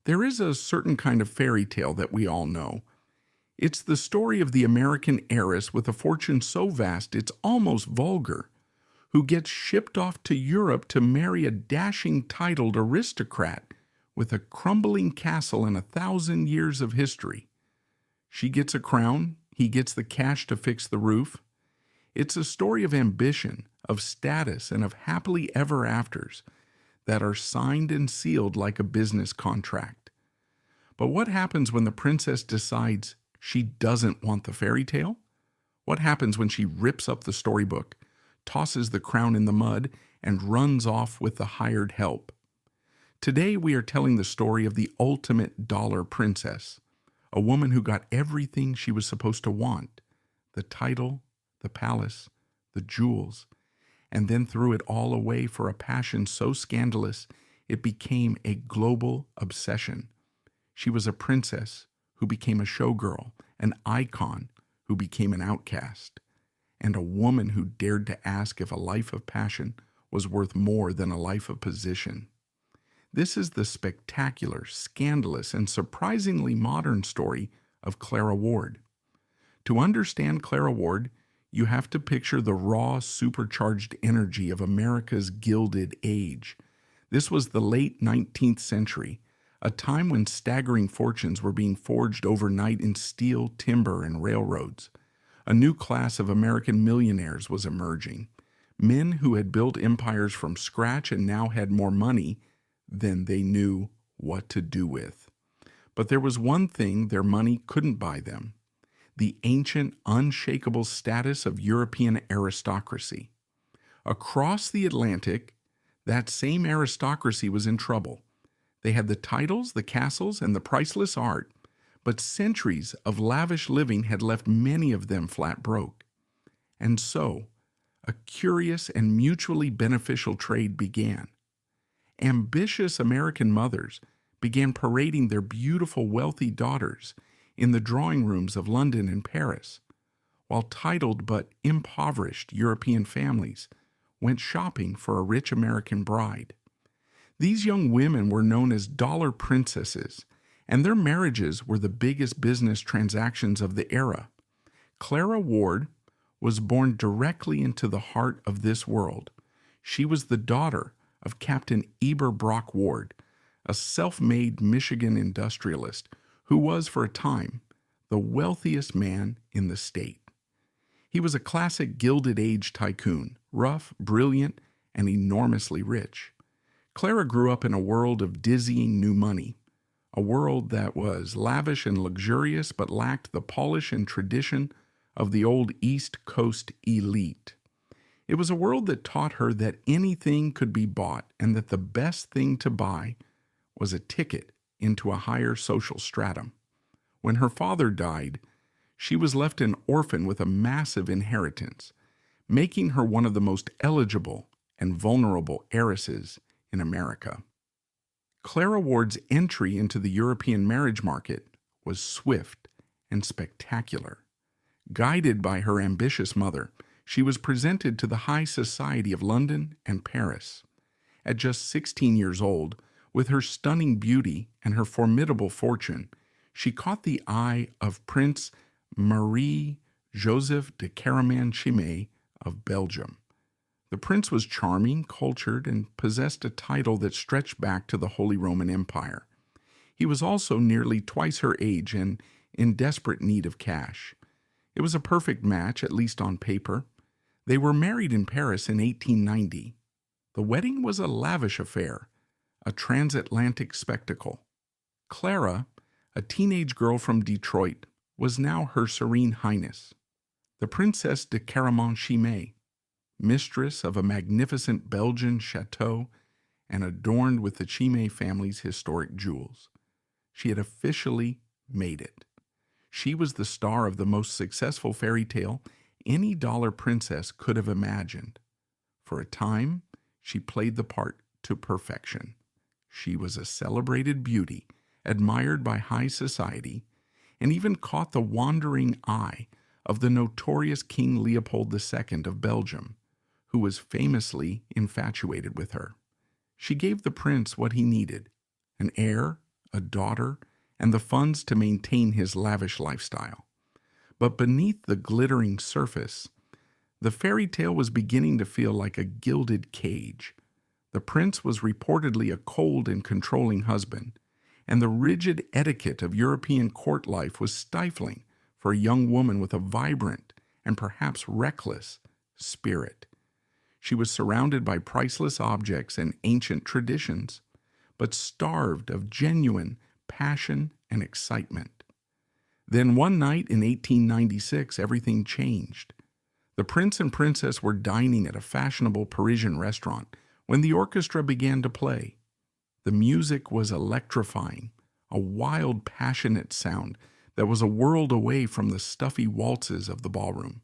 There is a certain kind of fairy tale that we all know. It's the story of the American heiress with a fortune so vast it's almost vulgar, who gets shipped off to Europe to marry a dashing titled aristocrat with a crumbling castle and 1,000 years of history. She gets a crown, he gets the cash to fix the roof. It's a story of ambition, of status, and of happily ever afters that are signed and sealed like a business contract. But what happens when the princess decides she doesn't want the fairy tale? What happens when she rips up the storybook, tosses the crown in the mud, and runs off with the hired help? Today we are telling the story of the ultimate dollar princess, a woman who got everything she was supposed to want: the title, the palace, the jewels, and then threw it all away for a passion so scandalous it became a global obsession. She was a princess who became a showgirl, an icon who became an outcast, and a woman who dared to ask if a life of passion was worth more than a life of position. This is the spectacular, scandalous, and surprisingly modern story of Clara Ward. To understand Clara Ward, you have to picture the raw, supercharged energy of America's Gilded Age. This was the late 19th century, a time when staggering fortunes were being forged overnight in steel, timber, and railroads. A new class of American millionaires was emerging, men who had built empires from scratch and now had more money than they knew what to do with. But there was one thing their money couldn't buy them: the ancient, unshakable status of European aristocracy. Across the Atlantic, that same aristocracy was in trouble. They had the titles, the castles, and the priceless art, but centuries of lavish living had left many of them flat broke. And so, a curious and mutually beneficial trade began. Ambitious American mothers began parading their beautiful, wealthy daughters in the drawing rooms of London and Paris, while titled but impoverished European families went shopping for a rich American bride. These young women were known as dollar princesses, and their marriages were the biggest business transactions of the era. Clara Ward was born directly into the heart of this world. She was the daughter of Captain Eber Brock Ward, a self-made Michigan industrialist who was, for a time, the wealthiest man in the state. He was a classic Gilded Age tycoon, rough, brilliant, and enormously rich. Clara grew up in a world of dizzying new money, a world that was lavish and luxurious but lacked the polish and tradition of the old East Coast elite. It was a world that taught her that anything could be bought and that the best thing to buy was a ticket into a higher social stratum. When her father died, she was left an orphan with a massive inheritance, making her one of the most eligible and vulnerable heiresses in America. Clara Ward's entry into the European marriage market was swift and spectacular. Guided by her ambitious mother, she was presented to the high society of London and Paris. At just 16 years old, with her stunning beauty and her formidable fortune, she caught the eye of Prince Marie-Joseph de Caraman-Chimay of Belgium. The prince was charming, cultured, and possessed a title that stretched back to the Holy Roman Empire. He was also nearly twice her age and in desperate need of cash. It was a perfect match, at least on paper. They were married in Paris in 1890. The wedding was a lavish affair, a transatlantic spectacle. Clara, a teenage girl from Detroit, was now Her Serene Highness, the Princess de Caraman-Chimay, mistress of a magnificent Belgian chateau and adorned with the Chimay family's historic jewels. She had officially made it. She was the star of the most successful fairy tale any dollar princess could have imagined. For a time, she played the part to perfection. She was a celebrated beauty, admired by high society, and even caught the wandering eye of the notorious King Leopold II of Belgium, who was famously infatuated with her. She gave the prince what he needed: an heir, a daughter, and the funds to maintain his lavish lifestyle. But beneath the glittering surface, the fairy tale was beginning to feel like a gilded cage. The prince was reportedly a cold and controlling husband, and the rigid etiquette of European court life was stifling for a young woman with a vibrant and perhaps reckless spirit. She was surrounded by priceless objects and ancient traditions, but starved of genuine passion and excitement. Then one night in 1896, everything changed. The prince and princess were dining at a fashionable Parisian restaurant when the orchestra began to play. The music was electrifying, a wild, passionate sound that was a world away from the stuffy waltzes of the ballroom.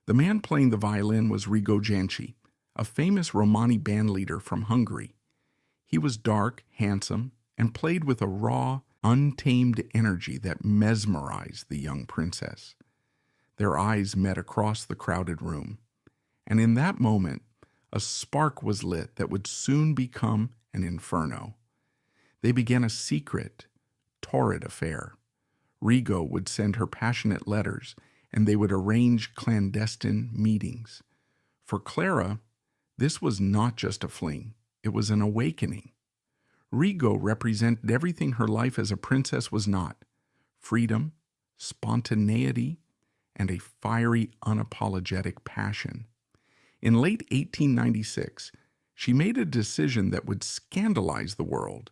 The man playing the violin was Risqué, a famous Romani bandleader from Hungary. He was dark, handsome, and played with a raw, untamed energy that mesmerized the young princess. Their eyes met across the crowded room, and in that moment, a spark was lit that would soon become an inferno. They began a secret, torrid affair. Rigo would send her passionate letters, and they would arrange clandestine meetings. For Clara, this was not just a fling, it was an awakening. Rigo represented everything her life as a princess was not: freedom, spontaneity, and a fiery, unapologetic passion. In late 1896, she made a decision that would scandalize the world.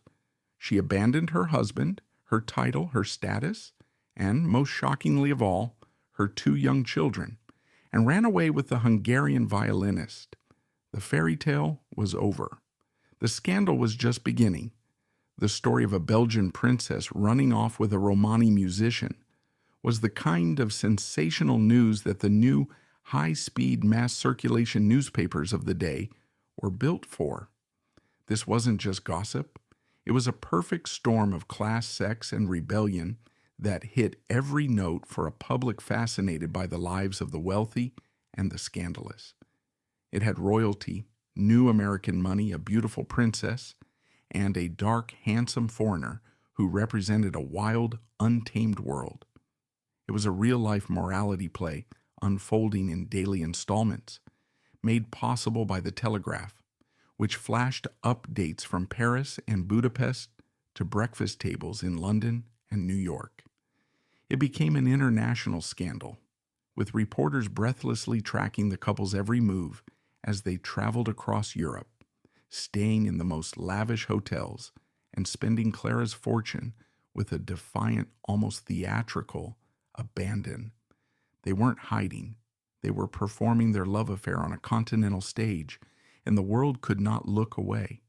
She abandoned her husband, her title, her status, and, most shockingly of all, her 2 young children, and ran away with the Hungarian violinist. The fairy tale was over. The scandal was just beginning. The story of a Belgian princess running off with a Romani musician was the kind of sensational news that the new high-speed mass circulation newspapers of the day were built for. This wasn't just gossip. It was a perfect storm of class, sex, and rebellion that hit every note for a public fascinated by the lives of the wealthy and the scandalous. It had royalty, new American money, a beautiful princess, and a dark, handsome foreigner who represented a wild, untamed world. It was a real-life morality play unfolding in daily installments, made possible by the telegraph, which flashed updates from Paris and Budapest to breakfast tables in London and New York. It became an international scandal, with reporters breathlessly tracking the couple's every move as they traveled across Europe, staying in the most lavish hotels and spending Clara's fortune with a defiant, almost theatrical abandon. They weren't hiding. They were performing their love affair on a continental stage, and the world could not look away.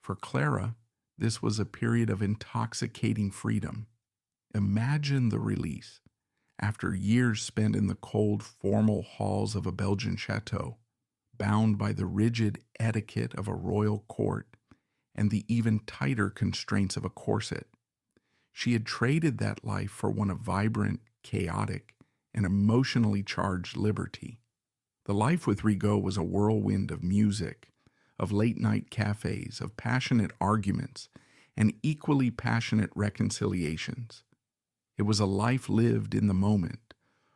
For Clara, this was a period of intoxicating freedom. Imagine the release. After years spent in the cold, formal halls of a Belgian chateau, bound by the rigid etiquette of a royal court and the even tighter constraints of a corset, she had traded that life for one of vibrant, chaotic, and emotionally charged liberty. The life with Rigo was a whirlwind of music, of late-night cafes, of passionate arguments, and equally passionate reconciliations. It was a life lived in the moment,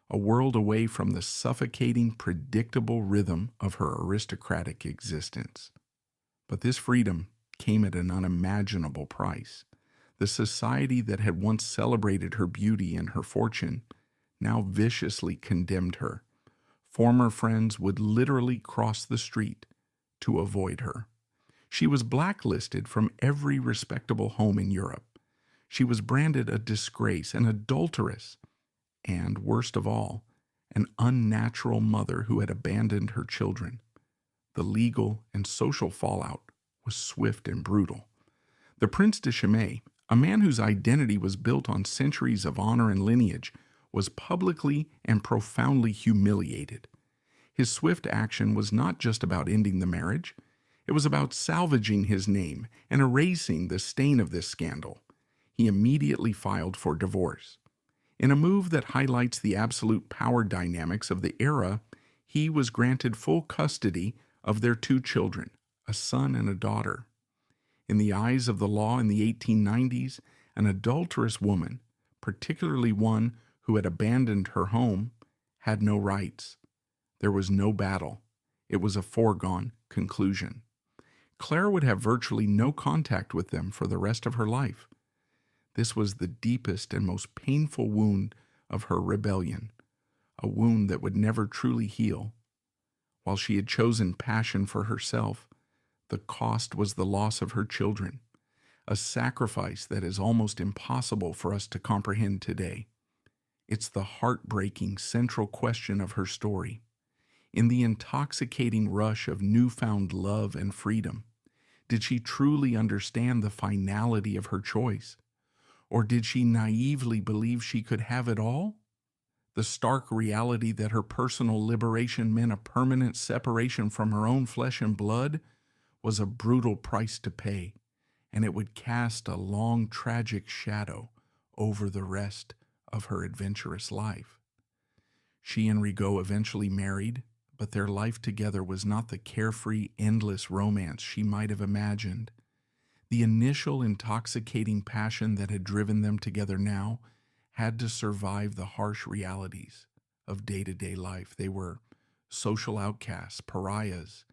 a world away from the suffocating, predictable rhythm of her aristocratic existence. But this freedom came at an unimaginable price. The society that had once celebrated her beauty and her fortune now viciously condemned her. Former friends would literally cross the street to avoid her. She was blacklisted from every respectable home in Europe. She was branded a disgrace, an adulteress, and, worst of all, an unnatural mother who had abandoned her children. The legal and social fallout was swift and brutal. The Prince de Chimay, a man whose identity was built on centuries of honor and lineage, was publicly and profoundly humiliated. His swift action was not just about ending the marriage. It was about salvaging his name and erasing the stain of this scandal. He immediately filed for divorce. In a move that highlights the absolute power dynamics of the era, he was granted full custody of their 2 children, a son and a daughter. In the eyes of the law in the 1890s, An adulterous woman, particularly one who had abandoned her home, had no rights. There was no battle. It was a foregone conclusion. Clara would have virtually no contact with them for the rest of her life. This was the deepest and most painful wound of her rebellion, a wound that would never truly heal. While she had chosen passion for herself, the cost was the loss of her children, a sacrifice that is almost impossible for us to comprehend today. It's the heartbreaking central question of her story. In the intoxicating rush of newfound love and freedom, did she truly understand the finality of her choice? Or did she naively believe she could have it all? The stark reality that her personal liberation meant a permanent separation from her own flesh and blood was a brutal price to pay, and it would cast a long, tragic shadow over the rest of her adventurous life. She and Rigaud eventually married, but their life together was not the carefree, endless romance she might have imagined. The initial intoxicating passion that had driven them together now had to survive the harsh realities of day-to-day life. They were social outcasts, pariahs,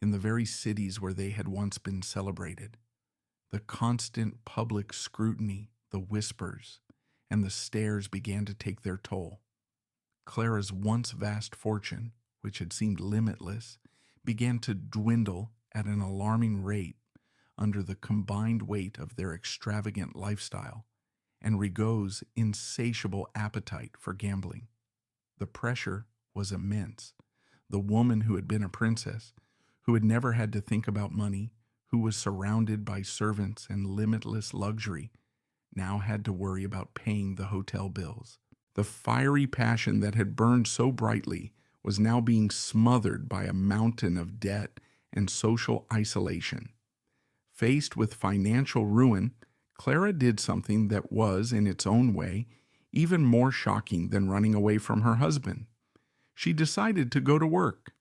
in the very cities where they had once been celebrated. The constant public scrutiny, the whispers, and the stares began to take their toll. Clara's once vast fortune, which had seemed limitless, began to dwindle at an alarming rate under the combined weight of their extravagant lifestyle and Rigaud's insatiable appetite for gambling. The pressure was immense. The woman who had been a princess, who had never had to think about money, who was surrounded by servants and limitless luxury, now had to worry about paying the hotel bills. The fiery passion that had burned so brightly was now being smothered by a mountain of debt and social isolation. Faced with financial ruin, Clara did something that was, in its own way, even more shocking than running away from her husband. She decided to go to work,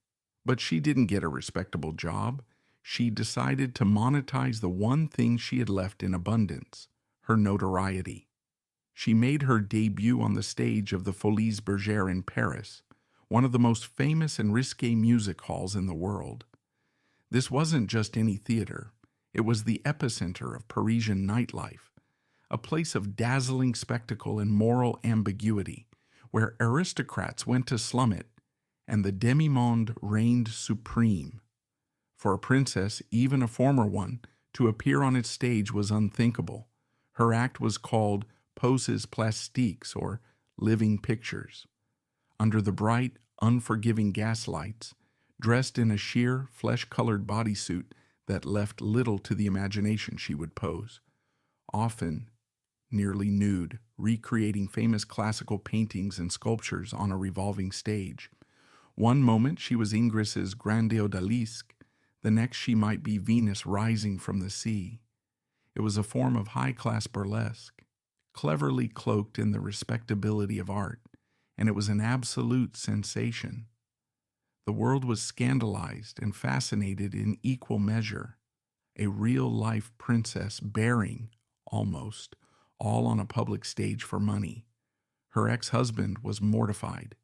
but she didn't get a respectable job. She decided to monetize the one thing she had left in abundance, her notoriety. She made her debut on the stage of the Folies Bergère in Paris, one of the most famous and risqué music halls in the world. This wasn't just any theater. It was the epicenter of Parisian nightlife, a place of dazzling spectacle and moral ambiguity, where aristocrats went to slum it, and the demi-monde reigned supreme. For a princess, even a former one, to appear on its stage was unthinkable. Her act was called poses plastiques, or living pictures. Under the bright, unforgiving gaslights, dressed in a sheer, flesh-colored bodysuit that left little to the imagination, she would pose, often nearly nude, recreating famous classical paintings and sculptures on a revolving stage. One moment she was Ingres's Grande Odalisque, the next she might be Venus rising from the sea. It was a form of high-class burlesque, cleverly cloaked in the respectability of art, and it was an absolute sensation. The world was scandalized and fascinated in equal measure. A real-life princess bearing, almost, all on a public stage for money. Her ex-husband was mortified.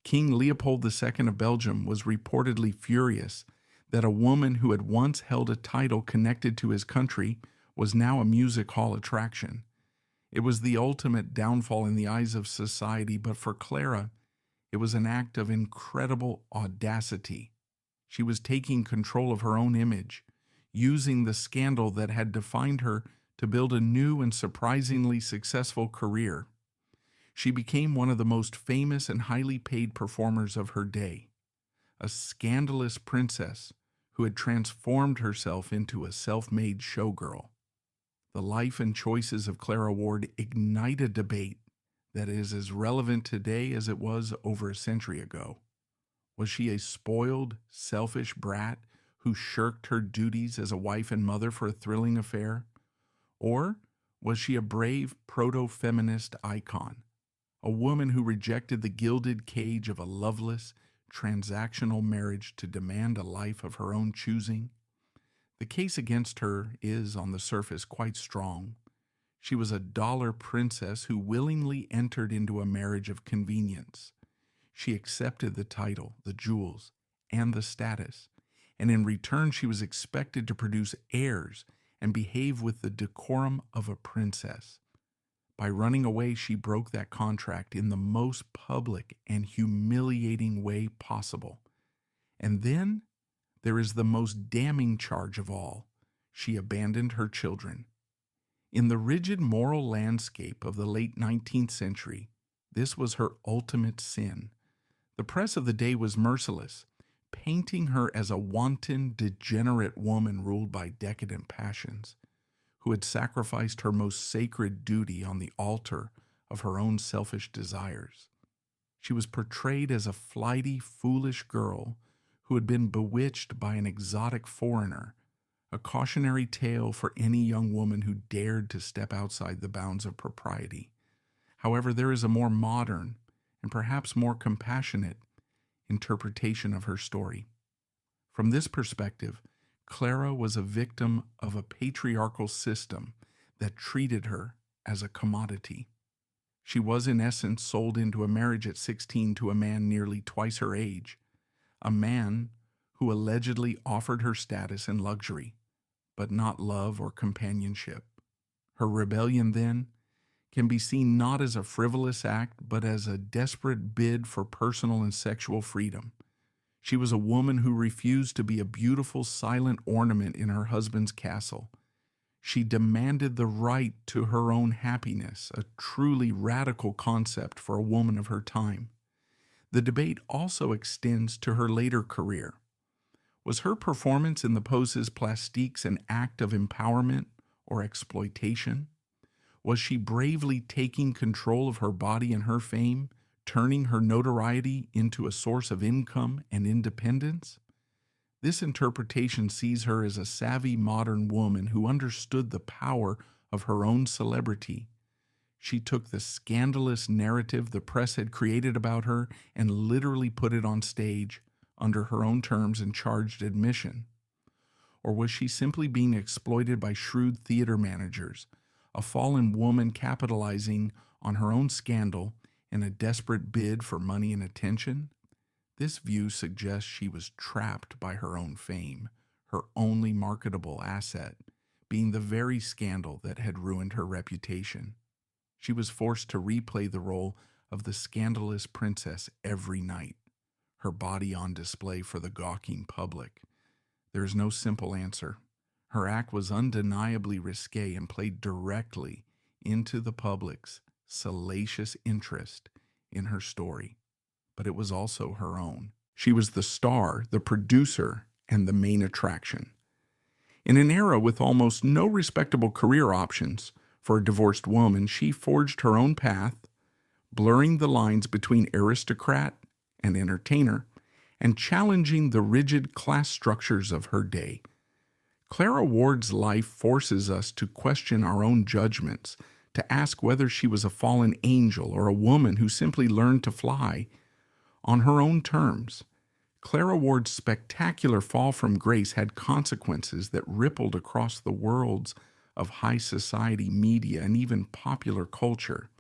King Leopold II of Belgium was reportedly furious that a woman who had once held a title connected to his country was now a music hall attraction. It was the ultimate downfall in the eyes of society, but for Clara, it was an act of incredible audacity. She was taking control of her own image, using the scandal that had defined her to build a new and surprisingly successful career. She became one of the most famous and highly paid performers of her day, a scandalous princess who had transformed herself into a self-made showgirl. The life and choices of Clara Ward ignite a debate that is as relevant today as it was over a century ago. Was she a spoiled, selfish brat who shirked her duties as a wife and mother for a thrilling affair? Or was she a brave proto-feminist icon, a woman who rejected the gilded cage of a loveless, transactional marriage to demand a life of her own choosing? The case against her is, on the surface, quite strong. She was a dollar princess who willingly entered into a marriage of convenience. She accepted the title, the jewels, and the status, and in return she was expected to produce heirs and behave with the decorum of a princess. By running away, she broke that contract in the most public and humiliating way possible. And then there is the most damning charge of all. She abandoned her children. In the rigid moral landscape of the late 19th century, this was her ultimate sin. The press of the day was merciless, painting her as a wanton, degenerate woman ruled by decadent passions, who had sacrificed her most sacred duty on the altar of her own selfish desires. She was portrayed as a flighty, foolish girl who had been bewitched by an exotic foreigner, a cautionary tale for any young woman who dared to step outside the bounds of propriety. However, there is a more modern and perhaps more compassionate interpretation of her story. From this perspective, Clara was a victim of a patriarchal system that treated her as a commodity. She was in essence sold into a marriage at 16 to a man nearly twice her age, a man who allegedly offered her status and luxury, but not love or companionship. Her rebellion, then, can be seen not as a frivolous act, but as a desperate bid for personal and sexual freedom. She was a woman who refused to be a beautiful, silent ornament in her husband's castle. She demanded the right to her own happiness, a truly radical concept for a woman of her time. The debate also extends to her later career. Was her performance in the poses plastiques an act of empowerment or exploitation? Was she bravely taking control of her body and her fame, turning her notoriety into a source of income and independence? This interpretation sees her as a savvy modern woman who understood the power of her own celebrity. She took the scandalous narrative the press had created about her and literally put it on stage under her own terms and charged admission. Or was she simply being exploited by shrewd theater managers, a fallen woman capitalizing on her own scandal in a desperate bid for money and attention? This view suggests she was trapped by her own fame, her only marketable asset being the very scandal that had ruined her reputation. She was forced to replay the role of the scandalous princess every night, her body on display for the gawking public. There is no simple answer. Her act was undeniably risqué and played directly into the public's salacious interest in her story, but it was also her own. She was the star, the producer, and the main attraction. In an era with almost no respectable career options for a divorced woman, she forged her own path, blurring the lines between aristocrat and entertainer, and challenging the rigid class structures of her day. Clara Ward's life forces us to question our own judgments, to ask whether she was a fallen angel or a woman who simply learned to fly on her own terms. Clara Ward's spectacular fall from grace had consequences that rippled across the worlds of high society, media, and even popular culture.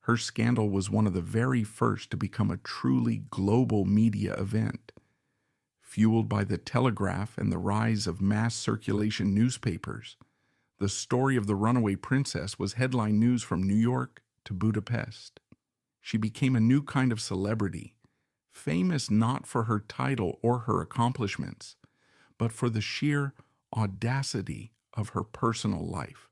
Her scandal was one of the very first to become a truly global media event. Fueled by the telegraph and the rise of mass circulation newspapers, the story of the runaway princess was headline news from New York to Budapest. She became a new kind of celebrity, famous not for her title or her accomplishments, but for the sheer audacity of her personal life.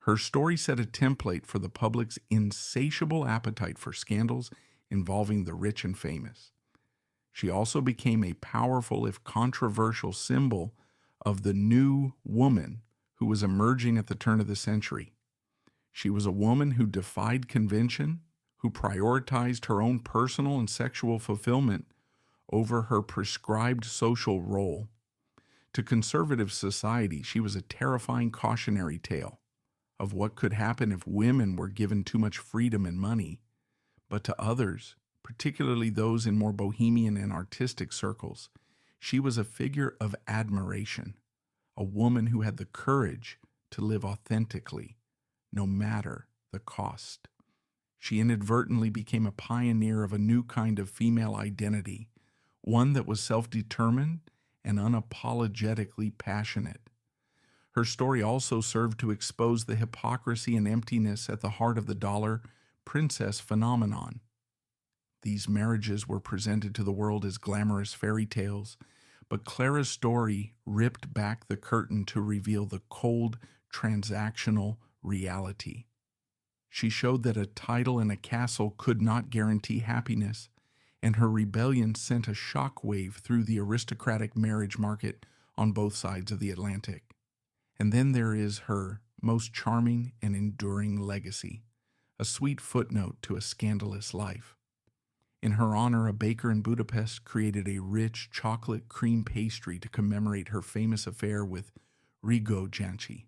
Her story set a template for the public's insatiable appetite for scandals involving the rich and famous. She also became a powerful, if controversial, symbol of the new woman who was emerging at the turn of the century. She was a woman who defied convention, who prioritized her own personal and sexual fulfillment over her prescribed social role. To conservative society, she was a terrifying cautionary tale of what could happen if women were given too much freedom and money. But to others, particularly those in more bohemian and artistic circles, she was a figure of admiration, a woman who had the courage to live authentically, no matter the cost. She inadvertently became a pioneer of a new kind of female identity, one that was self-determined and unapologetically passionate. Her story also served to expose the hypocrisy and emptiness at the heart of the dollar princess phenomenon. These marriages were presented to the world as glamorous fairy tales, but Clara's story ripped back the curtain to reveal the cold, transactional reality. She showed that a title and a castle could not guarantee happiness, and her rebellion sent a shockwave through the aristocratic marriage market on both sides of the Atlantic. And then there is her most charming and enduring legacy, a sweet footnote to a scandalous life. In her honor, a baker in Budapest created a rich chocolate cream pastry to commemorate her famous affair with Rigo Janci.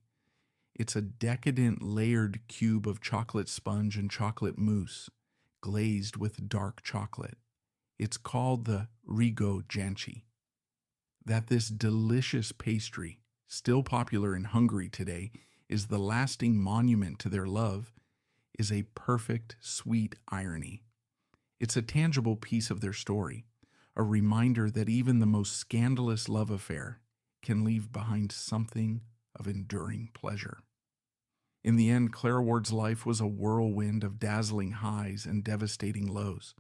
It's a decadent layered cube of chocolate sponge and chocolate mousse, glazed with dark chocolate. It's called the Rigo Janci. That this delicious pastry, still popular in Hungary today, is the lasting monument to their love, is a perfect, sweet irony. It's a tangible piece of their story, a reminder that even the most scandalous love affair can leave behind something of enduring pleasure. In the end, Clara Ward's life was a whirlwind of dazzling highs and devastating lows.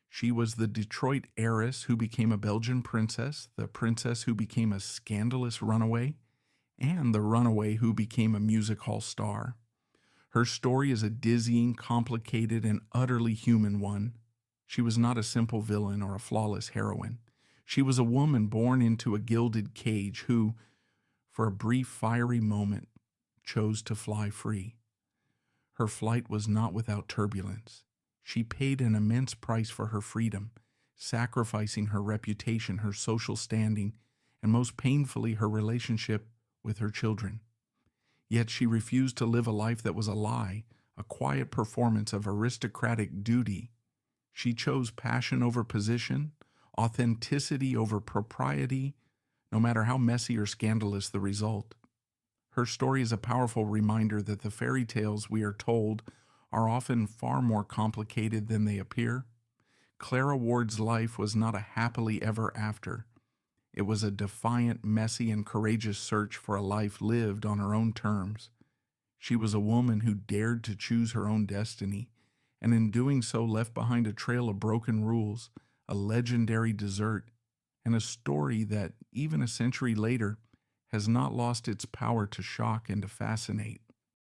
She was the Detroit heiress who became a Belgian princess, the princess who became a scandalous runaway, and the runaway who became a music hall star. Her story is a dizzying, complicated, and utterly human one. She was not a simple villain or a flawless heroine. She was a woman born into a gilded cage who, for a brief fiery moment, chose to fly free. Her flight was not without turbulence. She paid an immense price for her freedom, sacrificing her reputation, her social standing, and most painfully, her relationship with her children. Yet she refused to live a life that was a lie, a quiet performance of aristocratic duty. She chose passion over position, authenticity over propriety, no matter how messy or scandalous the result. Her story is a powerful reminder that the fairy tales we are told are often far more complicated than they appear. Clara Ward's life was not a happily ever after. It was a defiant, messy, and courageous search for a life lived on her own terms. She was a woman who dared to choose her own destiny, and in doing so left behind a trail of broken rules, a legendary dessert, and a story that, even a century later, has not lost its power to shock and to fascinate.